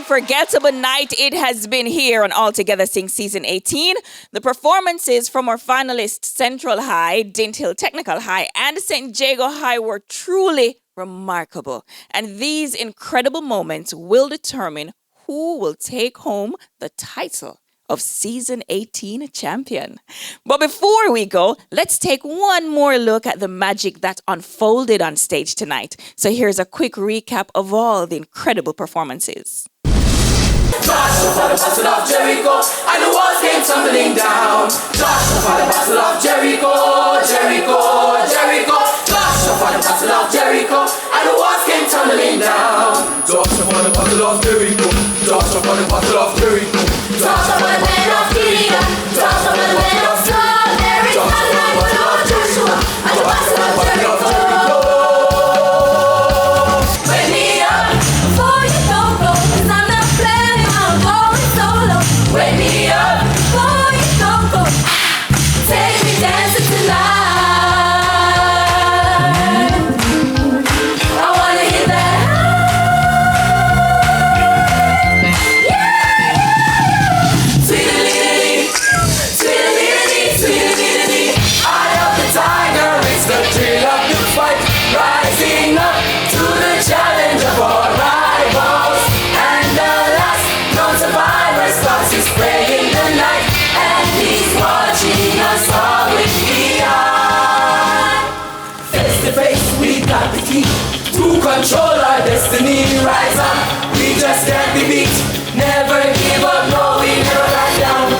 unforgettable night it has been here on All Together Sing Season 18. The performances from our finalists Central High, Dint Hill Technical High, and St. Jago High were truly remarkable. And these incredible moments will determine who will take home the title of Season 18 champion. But before we go, let's take one more look at the magic that unfolded on stage tonight. So here's a quick recap of all the incredible performances. Joshua for the battle of Jericho, and the walls came tumbling down. Joshua for the battle of Jericho, Jericho, Jericho. Joshua for the battle of Jericho, and the walls came tumbling down. Joshua for the battle of Jericho, Joshua for the battle of Jericho. Joshua for the men of Gideon, Joshua for the men of Saul. There is a battle of Joshua, and the battle of Jericho. Wake me up before you don't go, 'cause I'm not planning on going solo. Wake me up before you don't go. Take me dancing tonight. I wanna hear that. Sweet-a-little-dee, sweet-a-little-dee, sweet-a-little-dee. Eye of the tiger, it's the thrill of the fight. Rising up to the challenge of our rivals. And the last known survivor starts his prey in the night. And he's watching us all with the eye. Face to face, we got the key to control our destiny. Rise up, we just can't be beat. Never give up, no, we never back down.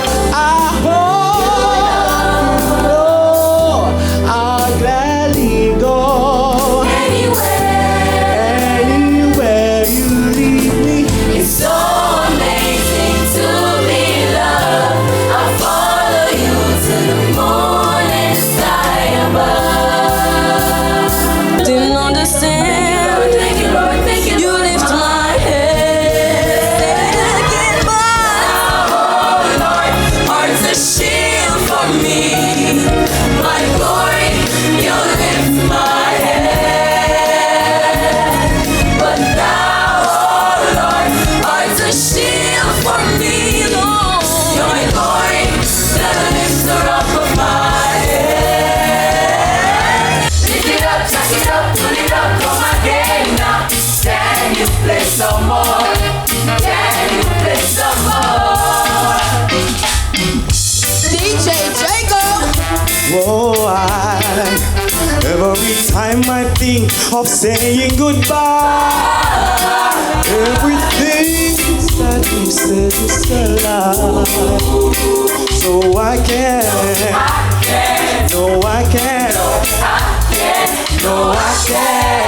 I'll gladly go Anywhere, anywhere you lead me. it's so amazing to be loved. I'll follow you to the moon and sky above. Didn't understand. You lift my head again, but Oh Lord, heart's a shield for me. My glory, you lift my head. But now, oh Lord, heart's a shield for me. You're my glory, the lifter up of my head. Lift it up, jack it up, pull it up, come again now. Can you play some more? Can you play some more? DJ Jacob. Whoa, every time I think of saying goodbye, everything that you said is a lie. So I can't, no I can't, No, I can't.